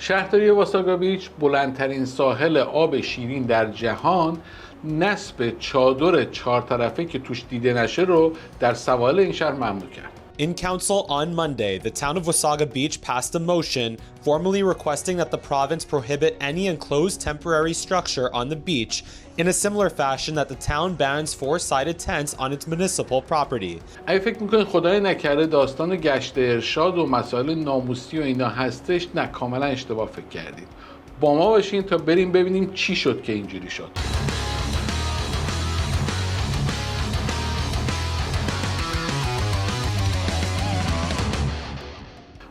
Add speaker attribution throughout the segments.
Speaker 1: شهرداری واساگا بیچ، بلندترین ساحل آب شیرین در جهان، نصب چادر 4 طرفه که توش دیده نشه رو در سواحل این شهر ممنوع کرد.
Speaker 2: In council on Monday, the town of Wasaga Beach passed a motion formally requesting that the province prohibit any enclosed temporary structure on the beach in a similar fashion that the town bans four-sided tents on its municipal property.
Speaker 1: اگه فکر میکنید خدای نکرده داستان گشت ارشاد و مسائل ناموسی و اینا هستش، نه کاملا اشتباه فکر کردید. با ما باشین تا بریم ببینیم چی شد که اینجوری شد.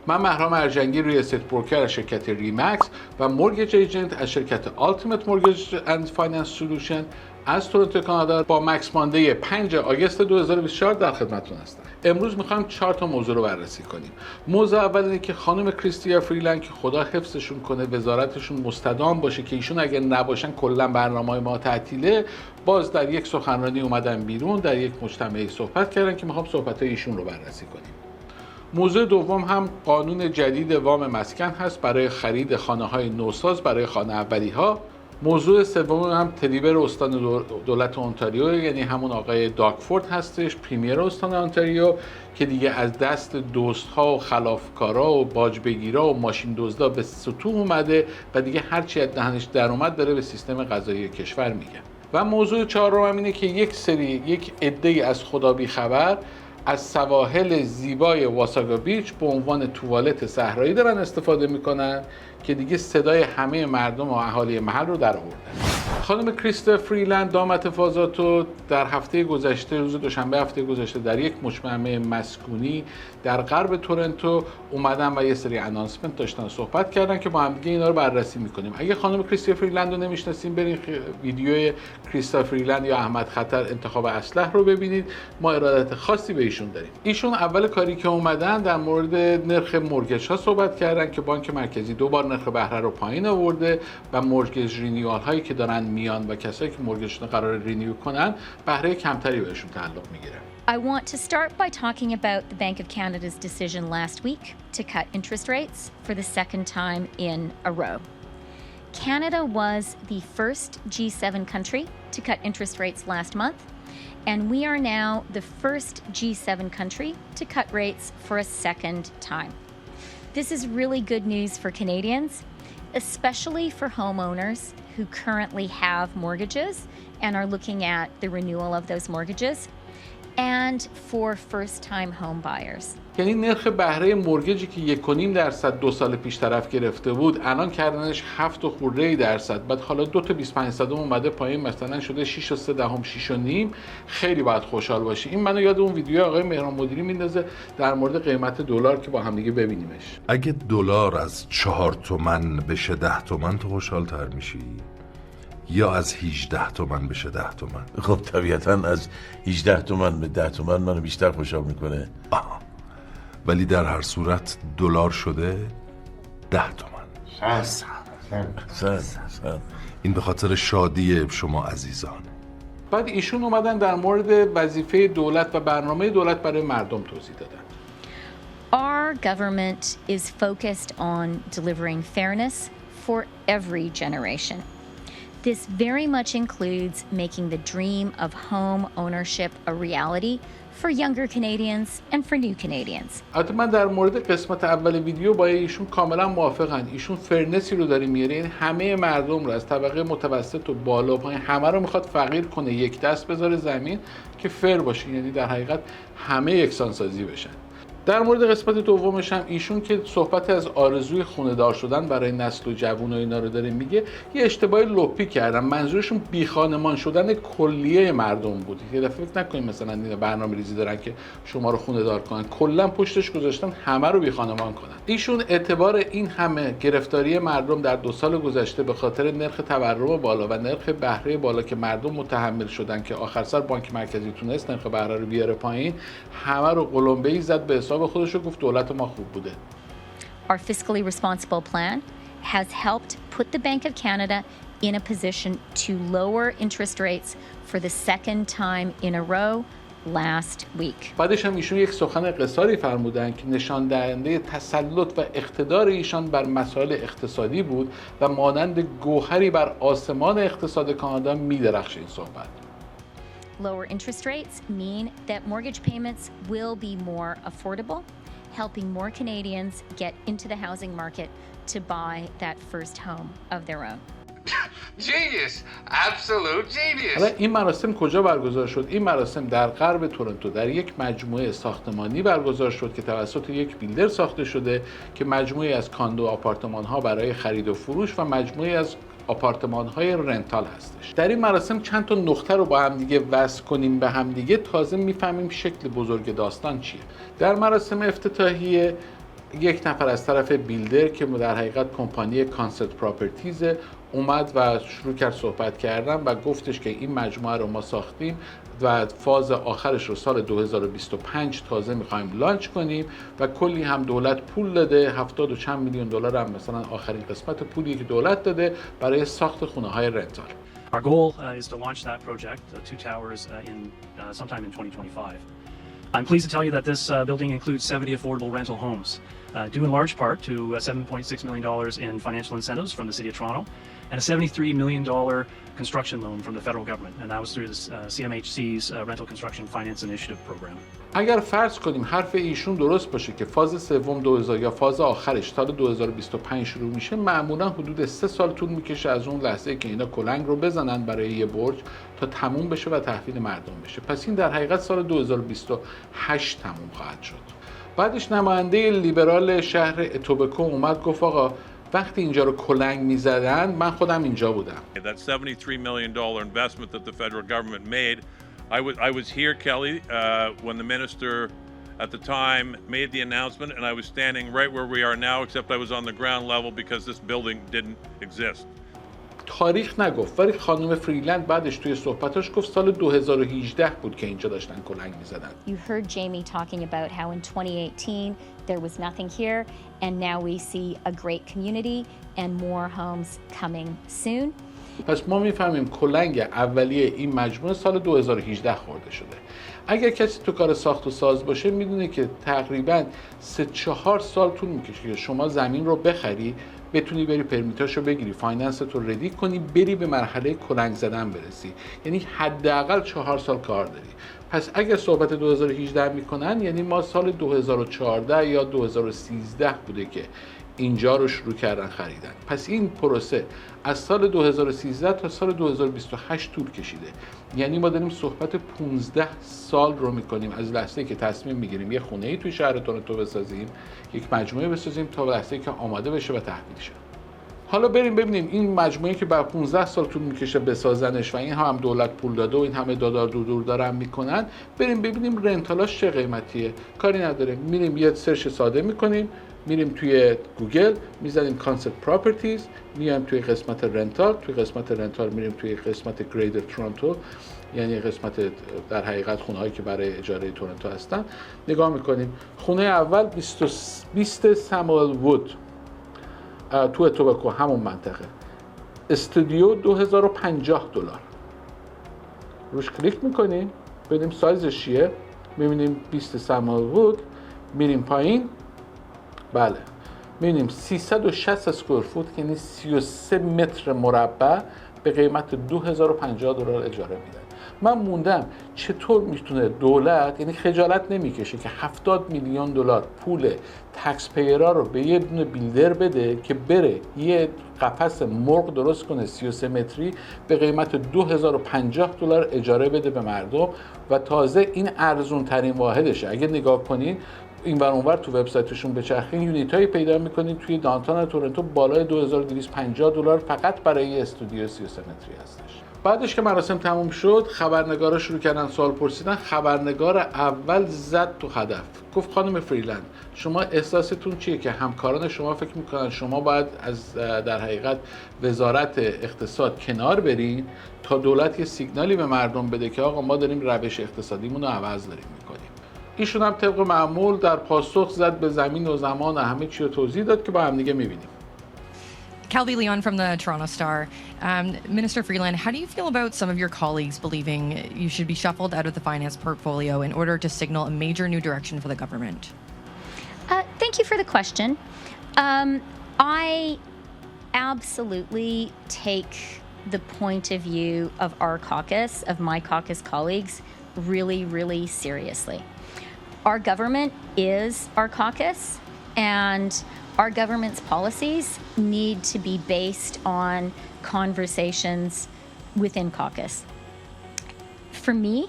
Speaker 1: من مهرام ارجنگی، ریل استیت بروکر از شرکت ریمکس و مورگیج ایجنت از شرکت آلتیمت مورگیج اند فایننس سولوشن از تورنتو کانادا با مکس ماندی 5 آگوست 2024 در خدمتتون هستم. امروز میخوایم 4 تا موضوع رو بررسی کنیم. موضوع اول اینه که خانم کریستیا فریلند که خدا حفظشون کنه، وزارتشون مستدام باشه که ایشون اگر نباشن کلا برنامه‌های ما تعطیله، باز در یک سخنرانی اومدن بیرون، در یک مجتمعی صحبت کردن که میخوام صحبت‌های ایشون رو بررسی کنیم. موضوع دوم هم قانون جدید وام مسکن هست برای خرید خانه‌های نوساز برای خانه اولی‌ها. موضوع سوم هم تریبر استان دولت اونتاریو، یعنی همون آقای داکفورد هستش، پریمیر استان اونتاریو، که دیگه از دست دزدها و خلافکارا و باجبگیرا و ماشین دزدا به ستون اومده و دیگه هر چی از دهنش در اومد داره به سیستم قضایی کشور میگه. و موضوع چهارم هم اینه که یک عده‌ای از خدا بی خبر از سواحل زیبای واساگا بیچ به عنوان توالت صحرایی دارن استفاده میکنن که دیگه صدای همه مردم و اهالی محل رو در آوردن. خانم کریستا فریلند دام تفاضلاتو در هفته گذشته، روز دوشنبه هفته گذشته، در یک مجمع مسکونی در غرب تورنتو اومدن و یه سری انانسمنت داشتن، صحبت کردن که با هم دیگه اینا رو بررسی میکنیم. اگه خانم کریستا فریلند رو نمیشناسین، برین ویدیوی کریستا فریلند یا احمد خطر انتخاب اسلحه رو ببینید. ما ارادت خاصی به ایشون داریم. ایشون اول کاری که اومدن در مورد نرخ مورگج ها صحبت کردن که بانک مرکزی 2 بار نرخ بهره رو پایین آورده و مورگج رینیوال هایی که دارن میان و کسایی که مورگجشون قرار رینیو کنن بهره کمتری بهشون تعلق میگیره.
Speaker 3: I want to start by talking about the Bank of Canada's decision last week to cut interest rates for the second time in a row. Canada was the first G7 country to cut interest rates last month, and we are now the first G7 country to cut rates for a second time. This is really good news for Canadians, especially for homeowners who currently have mortgages and are looking at the renewal of those mortgages, and for first-time home buyers.
Speaker 1: یعنی نرخ بهره مورگجی که 1.5% 2 سال پیش طرف گرفته بود، الان کردنش 7 و خورده درصد، بعد حالا 2 تا 25 صدم اومده پایین، مثلا شده 6 و 3 دهم 6 و نیم. خیلی باید خوشحال باشی. این منو یاد اون ویدیو آقای مهران مدیری میندازه در مورد قیمت دلار که با هم دیگه ببینیمش.
Speaker 4: اگه دلار از 4 تومن بشه 10 تومن تو خوشحال‌تر میشی؟ یا از 18 تومن بشه 10 تومن؟
Speaker 5: خب طبیعتاً از 18 تومن به 10 تومن منو بیشتر خوشحال میکنه.
Speaker 4: ولی در هر صورت دلار شده 10 تومن. این به خاطر شادی شما عزیزان.
Speaker 1: بعد ایشون اومدن در مورد وظیفه دولت و برنامه دولت برای مردم توضیح دادن.
Speaker 3: Our government is focused on delivering fairness for every generation. This very much includes making the dream of home ownership a reality for younger Canadians and for new Canadians.
Speaker 1: البته من در مورد قسمت اول ویدیو با ایشون کاملا موافقم. ایشون فرنسی رو داره میاره، این همه مردم رو از طبقه متوسط و بالا پایین همه رو میخواد فقیر کنه، یک دست بذاره زمین که فر باشه، یعنی در حقیقت همه یکسان سازی بشن. در مورد قسمت دومش هم ایشون که صحبت از آرزوی خونه‌دار شدن برای نسل و جوون و اینا رو داره میگه، یه اشتباه لپی کردن. منظورشون بی خانمان شدن کلیه مردم بود. یه دفعه فکر نکنید مثلا این برنامه‌ریزی دارن که شما رو خونه‌دار کنن، کلا پشتش گذاشتن همه رو بی خانمان کنن. ایشون اعتبار این همه گرفتاری مردم در 2 سال گذشته به خاطر نرخ تورم بالا و نرخ بهره بالا که مردم متحمل شدن که آخر سر بانک مرکزی تونست نرخ بهره رو بیاره پایین، همه رو قلمبه‌ای زد به حساب خودش و گفت دولت ما خوب بوده.
Speaker 3: Our fiscally responsible plan has helped put the Bank of Canada in a position to lower interest rates for the second time in a row last week.
Speaker 1: بعدش هم ایشون یک سخن قصاری فرمودن که نشان دهنده تسلط و اقتدار ایشان بر مسائل اقتصادی بود و مانند گوهری بر آسمان اقتصاد کانادا می‌درخشه این صحبت.
Speaker 3: Lower interest rates mean that mortgage payments will be more affordable, helping more Canadians get into the housing market to buy that first home of their own.
Speaker 6: Genius! Absolute genius!
Speaker 1: حالا این مراسم کجا برگزار شد؟ این مراسم در غرب تورنتو در یک مجموعه ساختمانی برگزار شد که توسط یک بیلدر ساخته شده که مجموعی از کاندو آپارتمان‌ها برای خرید و فروش و مجموعی از آپارتمان‌های رنتال هستش. در این مراسم چند تا نقطه رو با هم دیگه وصل کنیم به هم دیگه تازه میفهمیم شکل بزرگ داستان چیه. در مراسم افتتاحیه یک نفر از طرف بیلدر که در حقیقت کمپانی کانسپت پراپرتیز اومد و شروع کرد صحبت کردن و گفتش که این مجموعه رو ما ساختیم و فاز آخرش رو سال 2025 تازه میخوایم لانچ کنیم و کلی هم دولت پول داده، 70 و چند میلیون دلار هم مثلا آخرین قسمت پولی که دولت داده برای ساخت خونه‌های رنتال.
Speaker 7: Our goal is to launch that project, 2 towers, in sometime in 2025. I'm pleased to tell you that this building includes 70 affordable rental homes, due in large part to $7.6 million in financial incentives from the City of Toronto and a $73 million construction loan from the federal government, and that was through the CMHC's Rental Construction Finance Initiative program.
Speaker 1: اگر فرض کنیم حرف ایشون درست باشه که فاز سوم 2000 یا فاز آخرش سال 2025 شروع میشه، معمولا حدود 3 سال طول میکشه از اون لحظه که اینا کلنگ رو بزنن برای یه برج تا تموم بشه و تحویل مردم بشه. پس این در حقیقت سال 2028 تموم خواهد شد. بعدش نماینده لیبرال شهر اتوبکو اومد گفت آقا وقتی اینجا رو کلنگ میزدن من خودم اینجا بودم.
Speaker 8: That $73 million investment that the federal government made, I was here, Kelly, when the minister at the time made the announcement, and I was standing right where we are now, except I was on the ground level because this building didn't exist.
Speaker 1: تاریخ نگفت ولی خانم فریلند بعدش توی صحبتاش گفت سال 2018 بود که اینجا داشتن کلنگ میزدن.
Speaker 3: You heard Jamie talking about how in 2018 there was nothing here and now we see a great community and more homes coming soon.
Speaker 1: پس ما میفهمیم کلنگ اولیه این مجموعه سال 2018 خورده شده. اگر کسی تو کار ساخت و ساز باشه میدونه که تقریباً 3-4 سال طول میکشه که شما زمین رو بخری، بتونی بری پرمیتاشو بگیری، فایننست رو ردی کنی، بری به مرحله کلنگ زدن برسی. یعنی حداقل 4 سال کار داری. پس اگر صحبت 2018 میکنن یعنی ما سال 2014 یا 2013 بوده که اینجا رو شروع کردن خریدن. پس این پروسه از سال 2013 تا سال 2028 طول کشیده. یعنی ما داریم صحبت 15 سال رو میکنیم از لحظه‌ای که تصمیم میگیریم یه خونه‌ای توی شهر تورنتو بسازیم، یک مجموعه بسازیم تا لحظه‌ای که آماده بشه و تحویل شه. حالا بریم ببینیم این مجموعه که بعد 15 سال طول میکشه بسازنش و این هم دولت پول داده و این همه دادار دودور دارن میکنن، بریم ببینیم رنتالاش چه قیمتیه. کاری نداره، میریم یه سرچ ساده میکنیم، میریم توی گوگل میزنیم کانسپت پراپرتیز، میایم توی قسمت رنتال، توی قسمت رنتال میریم توی قسمت گریتر تورنتو، یعنی قسمت در حقیقت خونه‌هایی که برای اجاره تورنتو هستن، نگاه میکنیم. خونه اول 20 ساموئل وود تو اتوبکو، همون منطقه، استودیو $2050. روش کلیک میکنیم ببینیم سایزش چیه، میبینیم 20 ساموئل وود، میریم پایین، بله میبینیم 360 اسکوئر فوت یعنی 33 متر مربع به قیمت $2050 اجاره میدن. من موندم چطور میتونه دولت، یعنی خجالت نمیکشه که $70 میلیون پول تکس پیرا رو به یه دونه بیلدر بده که بره یه قفس مرغ درست کنه 33 متری به قیمت $2050 اجاره بده به مردم و تازه این ارزون ترین واحدشه. اگه نگاه کنین این ور اونور تو وبسایتشون بچرخین یونیت هایی پیدا میکنید توی دانتان تورنتو بالای $2250 فقط برای یه استودیو 33 متری هستش. بعدش که مراسم تموم شد خبرنگارا شروع کردن سوال پرسیدن. خبرنگار اول زد تو هدف، گفت خانم فریلند شما احساستون چیه که همکاران شما فکر میکنن شما باید از در حقیقت وزارت اقتصاد کنار برین تا دولت یه سیگنالی به مردم بده که آقا ما داریم روش اقتصادیمون رو عوض داریم میکنیم. ایشون هم طبق معمول در پاسخ زد به زمین و زمان و همه چی رو توضیح داد که با هم دیگه میبینیم.
Speaker 9: Kelby Leon from the Toronto Star. Minister Freeland, how do you feel about some of your colleagues believing you should be shuffled out of the finance portfolio in order to signal a major new direction for the government?
Speaker 3: Thank you for the question. I absolutely take the point of view of our caucus, of my caucus colleagues, really, really seriously. Our government is our caucus, and our government's policies need to be based on conversations within caucus. For me,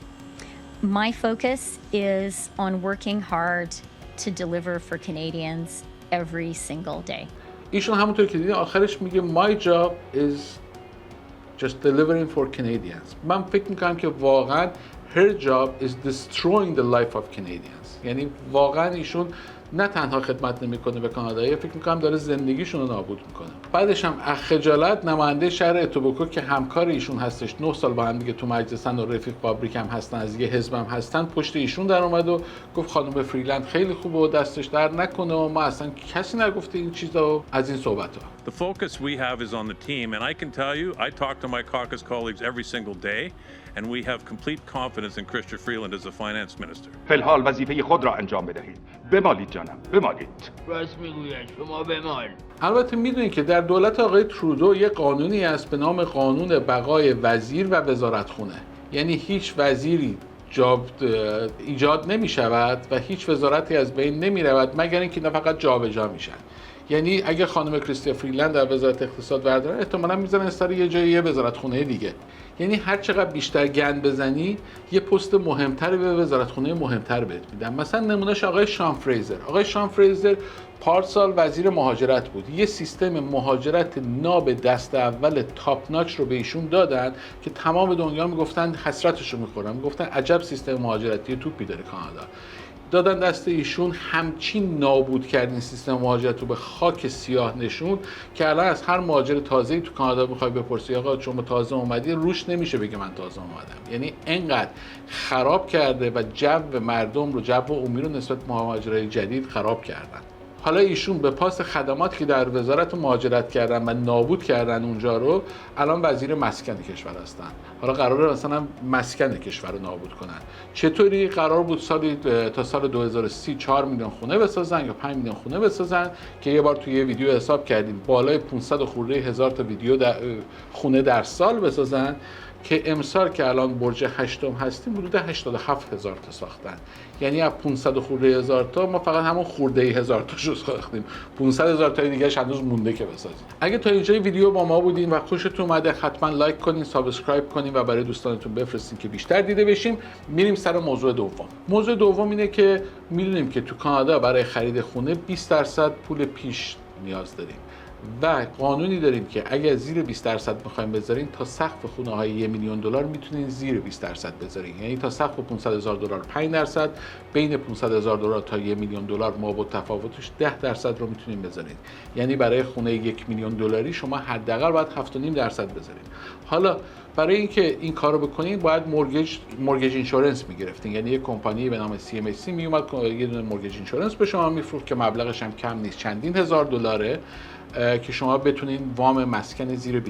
Speaker 3: my focus is on working hard to deliver for Canadians every single day.
Speaker 1: ایشون همونطور که دیدین آخرش میگه my job is just delivering for Canadians. من فکر میکنم که واقعا her job is destroying the life of Canadians. یعنی واقعا ایشون نه تنها خدمت نمیکنه به کانادایی، فکر میکنم داره زندگیشون رو نابود میکنه. بعدش هم خجالت نماینده شهر اتوبوکو که همکار ایشون هستش، 9 سال با هم دیگه تو مجلسن و رفیق فابریک هم هستن، از یه حزب هم هستن، پشت ایشون در اومد و گفت خانم فریلند خیلی خوبه و دستش در نکنه و ما اصلا کسی نگفته این چیزا و از این صحبت ها.
Speaker 8: The focus we have is on the team, and I can tell you, I talk to my caucus colleagues every single day, and we have complete confidence in Chrystia Freeland as the finance minister.
Speaker 10: فی الحال وظیفه خود را انجام بدهید. بمالید جانم، بمالید.
Speaker 11: راست میگوید، شما بمال.
Speaker 1: البته میدونید که در دولت آقای ترودو یه قانونی هست به نام قانون بقای وزیر و وزارتخونه. یعنی هیچ وزیری ایجاد نمی شود و هیچ وزارتی از بین نمی رود مگر اینکه نه فقط جابجا میشن. یعنی اگه خانم کریستیا فریلند در وزارت اقتصاد بردارن احتمالاً میذارن سر یه جای یه وزارتخونه دیگه. یعنی هر چقدر بیشتر گند بزنی یه پست مهمتر به وزارتخونه مهمتر بهت میدن. مثلا نمونهش آقای شان فریزر. آقای شان فریزر پارسال وزیر مهاجرت بود. یه سیستم مهاجرت ناب دست اول تاپ ناچ رو به ایشون دادن که تمام دنیا میگفتن حسرتش رو میخورن، میگفتن عجب سیستم مهاجرتی توپی داره کانادا. دادن دست ایشون، همچین نابود کردین سیستم مهاجرت رو به خاک سیاه نشون که الان از هر مهاجر تازه‌ای تو کانادا میخوای بپرسی آقا شما تازه اومدی، روش نمیشه بگه من تازه اومدم. یعنی انقدر خراب کرده و جو مردم رو، جو عمومی رو نسبت به مهاجرای جدید خراب کردن. حالا ایشون به پاس خدماتی که در وزارت مهاجرت کردن و نابود کردن اونجا رو، الان وزیر مسکن کشور هستن. حالا قراره مثلا مسکن کشور رو نابود کنن. چطوری؟ قرار بود تا سال 2030 4 میلیون خونه بسازن یا 5 میلیون خونه بسازن که یه بار توی یه ویدیو حساب کردیم بالای 500 خورده هزار تا خونه در سال بسازن که امسال که الان برج 8 هستیم حدود 87,000 تا ساختن. یعنی از 500 خورده هزار تا ما فقط همون خورده هزار تاشو ساختیم. 500,000 تا دیگه‌اش هنوز مونده که بسازیم. اگه تا اینجای ویدیو با ما بودین و خوشتون اومده حتما لایک کنین، سابسکرایب کنین و برای دوستانتون بفرستین که بیشتر دیده بشیم. میریم سر موضوع دوم. موضوع دوم اینه که میدونیم که تو کانادا برای خرید خونه 20% پول پیش نیاز داریم. و قانونی داریم که اگر زیر 20% میخوایم بذارین تا سقف خونه های 1 میلیون دلار میتونین زیر 20% بذارین. یعنی تا سقف 500,000 دلار 5%، بین 500,000 دلار تا 1 میلیون دلار ما با تفاوتش 10% رو میتونین بذارین. یعنی برای خونه 1 میلیون دلاری شما حداقل باید 7.5% بذارین. حالا برای اینکه این کارو بکنین باید مورگیج اینشورنس میگرفتین. یعنی یک کمپانی به نام CMHC میومد یه دونه مورگیج اینشورنس به شما میفروخت که مبلغش هم کم نیست، چندین هزار دلاره که شما بتونین وام مسکن زیر 20%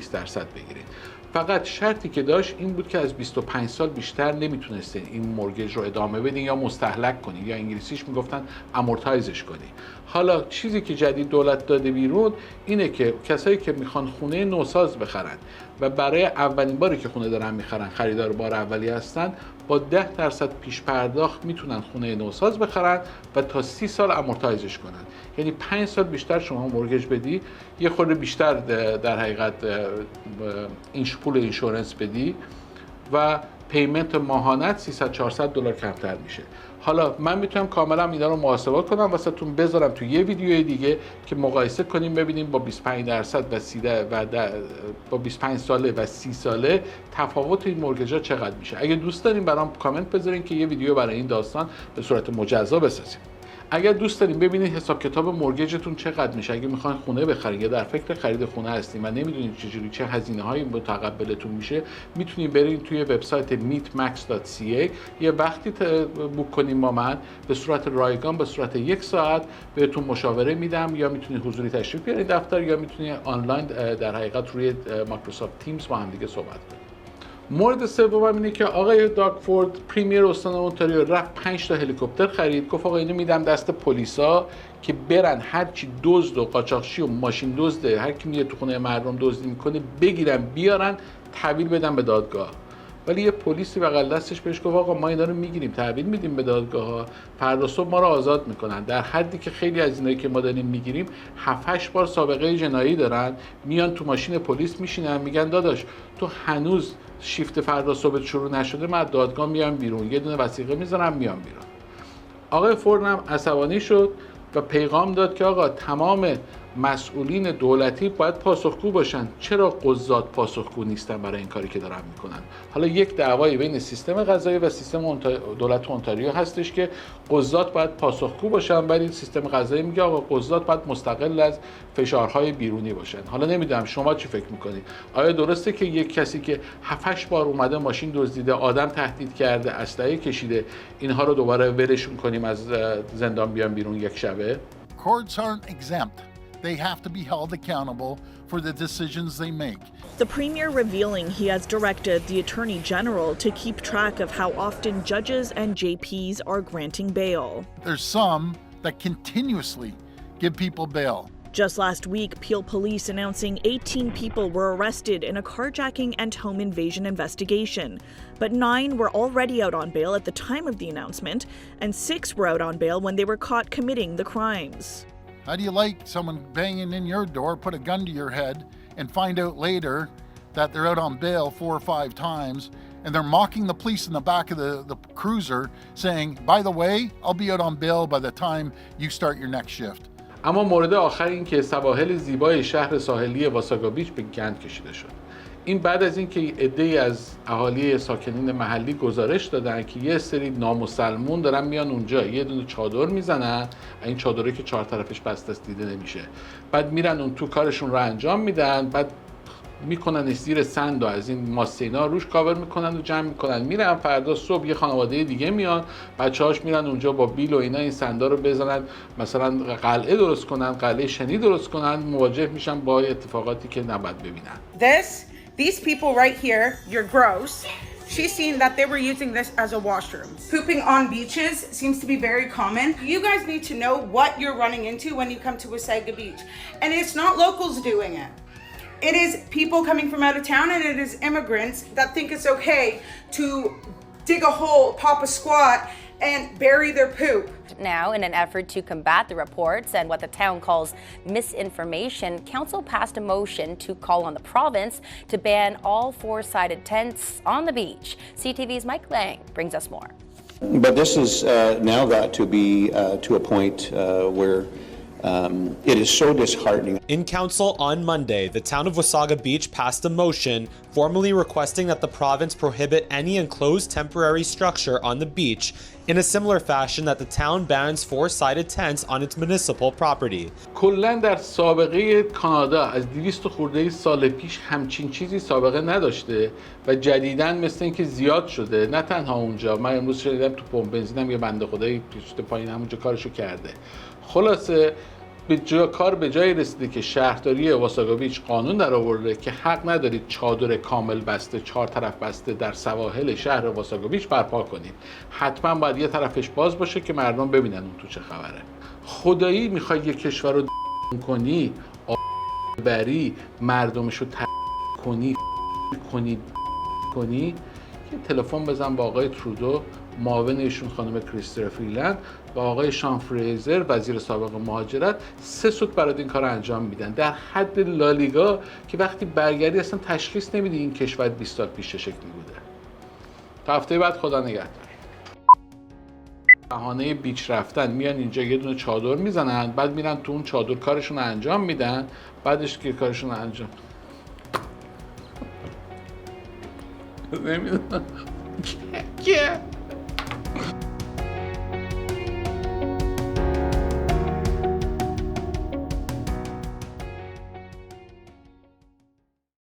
Speaker 1: بگیرید. فقط شرطی که داشت این بود که از 25 سال بیشتر نمیتونستین این مورگیج رو ادامه بدین یا مستهلک کنین، یا انگلیسیش میگفتن امورتایزش کنین. حالا چیزی که جدید دولت داده بیرون اینه که کسایی که میخوان خونه نوساز بخرن و برای اولین باری که خونه دارن میخرن، خریدار بار اولی هستن، با 10% پیش پرداخت میتونن خونه نوساز بخرن و تا 30 سال امورتایزش کنن. یعنی 5 سال بیشتر شما مورگیج بدی، یه خورده بیشتر در حقیقت پول اینشورنس بدی و پیمنت ماهانت 300-400 دلار کمتر میشه. حالا من میتونم کاملا اینا رو محاسبه کنم واسهتون بذارم تو یه ویدیوی دیگه که مقایسه کنیم ببینیم با 25% با 25 ساله و 30 ساله تفاوت این مورگیج‌ها چقدر میشه. اگه دوست دارین برام کامنت بذارین که یه ویدیو برای این داستان به صورت مجزا بسازیم. اگر دوست دارین ببینید حساب کتاب مورگیجتون چقدر میشه، اگه میخواین خونه بخرید یا در فکر خرید خونه هستین و نمیدونید چجوری چه هزینه‌هایی متقبلتون میشه، میتونین برین توی وبسایت meetmax.ca یه وقتی بوک کنین با من به صورت رایگان به صورت 1 ساعت بهتون مشاوره میدم، یا میتونید حضوری تشریف بیارید دفتر یا میتونید آنلاین در حقیقت روی مایکروسافت تیمز با هم دیگه صحبت کنید. مورد سوم اینه که آقای داگفورد پریمیر استان اونتاریو رفت 5 تا هلیکوپتر خرید، گفت آقا اینو میدم دست پلیسا که برن هر چی دزد و قاچاقچی و ماشین دزده هر کی میره تو خونه مردم دزدی میکنه بگیرن بیارن تحویل بدن به دادگاه. ولی یه پلیسی بغل دستش بهش گفت آقا ما اینا رو میگیریم تحویل میدیم به دادگاه ها، فردا صبح ما رو آزاد میکنن، در حدی که خیلی از اینایی که ما داریم میگیریم 7-8 بار سابقه جنایی دارن، میان تو ماشین پلیس میشینن میگن داداش تو هنوز شیفت فردا صبح شروع نشده، من دادگاه میام بیرون، یه دونه وثیقه میذارم میام بیرون. آقای فورد هم عصبانی شد و پیغام داد که آقا تمام مسئولین دولتی باید پاسخگو باشن، چرا قضات پاسخگو نیستن برای این کاری که دارن میکنن؟ حالا یک دعوایی بین سیستم قضایی و سیستم دولت اونتاریو هستش که قضات باید پاسخگو باشن، ولی سیستم قضایی میگه آقا قضات باید مستقل از فشارهای بیرونی باشن. حالا نمیدونم شما چی فکر میکنید؟ آیا درسته که یک کسی که 7-8 بار اومده ماشین دزدیده، آدم تهدید کرده، اسلحه کشیده، اینها رو دوباره ولشون کنیم از زندان بیان بیرون یک شبه؟
Speaker 12: Courts aren't exempt. They have to be held accountable for the decisions they make.
Speaker 13: The Premier revealing he has directed the Attorney General to keep track of how often judges and JPs are granting bail.
Speaker 12: There's some that continuously give people bail.
Speaker 13: Just last week, Peel Police announcing 18 people were arrested in a carjacking and home invasion investigation, but 9 were already out on bail at the time of the announcement, and 6 were out on bail when they were caught committing the crimes.
Speaker 12: How do you like someone banging in your door, put a gun to your head, and find out later that they're out on bail 4 or 5 times, and they're mocking the police in the back of the cruiser, saying, by the way, I'll be out on bail by the time you start your next shift.
Speaker 1: اما مورد آخر این که سواحل زیبای شهر ساحلی واساگا بیچ به گند کشیده شد. این بعد از اینکه عده‌ای از اهالی ساکنین محلی گزارش دادن که یه سری نامسلمون دارن میان اونجا یه دونه چادر میزنن، این چادری که 4 طرفش بسته است دیده نمیشه، بعد میرن اون تو کارشون رو انجام میدن، بعد میکنن زیر سند و از این ماسینا روش کاور میکنن و جمع میکنن، میرن فردا صبح یه خانواده دیگه میان، بچه‌هاش میرن اونجا با بیل و اینا این سندا رو بزنن، مثلا قلعه درست کنن، قلعه شنی درست کنن، مواجه میشن با اتفاقاتی که نباید ببینن.
Speaker 14: These people right here, you're gross. She's seen that they were using this as a washroom. Pooping on beaches seems to be very common. You guys need to know what you're running into when you come to Wasaga Beach. And it's not locals doing it. It is people coming from out of town, and it is immigrants that think it's okay to dig a hole, pop a squat, and bury their poop.
Speaker 15: Now, in an effort to combat the reports and what the town calls misinformation, council passed a motion to call on the province to ban all 4-sided tents on the beach. CTV's Mike Lang brings us more.
Speaker 16: But this has now got to be to a point where it is so disheartening.
Speaker 2: In council on Monday, the town of Wasaga Beach passed a motion formally requesting that the province prohibit any enclosed temporary structure on the beach in a similar fashion that the town bans 4-sided tents on its municipal property.
Speaker 1: کلاً در سابقه کانادا از 200 خورده سال پیش همچین چیزی سابقه نداشته و جدیداً مثل اینکه زیاد شده. نه تنها اونجا، من امروز شنیدم تو پمپ بنزینم یه بنده خدایی پیشت پایین همونجا کارشو کرده. خلاصه کار به جایی رسیده که شهرداری واساگا بیچ قانون در آورده که حق ندارید چادر کامل بسته 4 طرف بسته در سواحل شهر واساگا بیچ برپا کنید. حتما باید یه طرفش باز باشه که مردم ببینن اون تو چه خبره. خدایی میخوای یه کشور رو کنی، بری، مردمشو کنی، یه تلفن بزن با آقای ترودو، معاون ایشون خانم کریستر فریلند و آقای شان فریزر وزیر سابق مهاجرت 3 سوت برای این کار انجام میدن، در حد لالیگا که وقتی برگردی اصلا تشخیص نمیدی این کشور 20 سال پیش چه شکلی بوده. تا هفته بعد خدا نگهدار. بهانه بیچ رفتن میان اینجا یه دونه چادر میزنن، بعد میرن تو اون چادر کارشون رو انجام میدن، بعدش که کارشون رو انجام نمیدونم که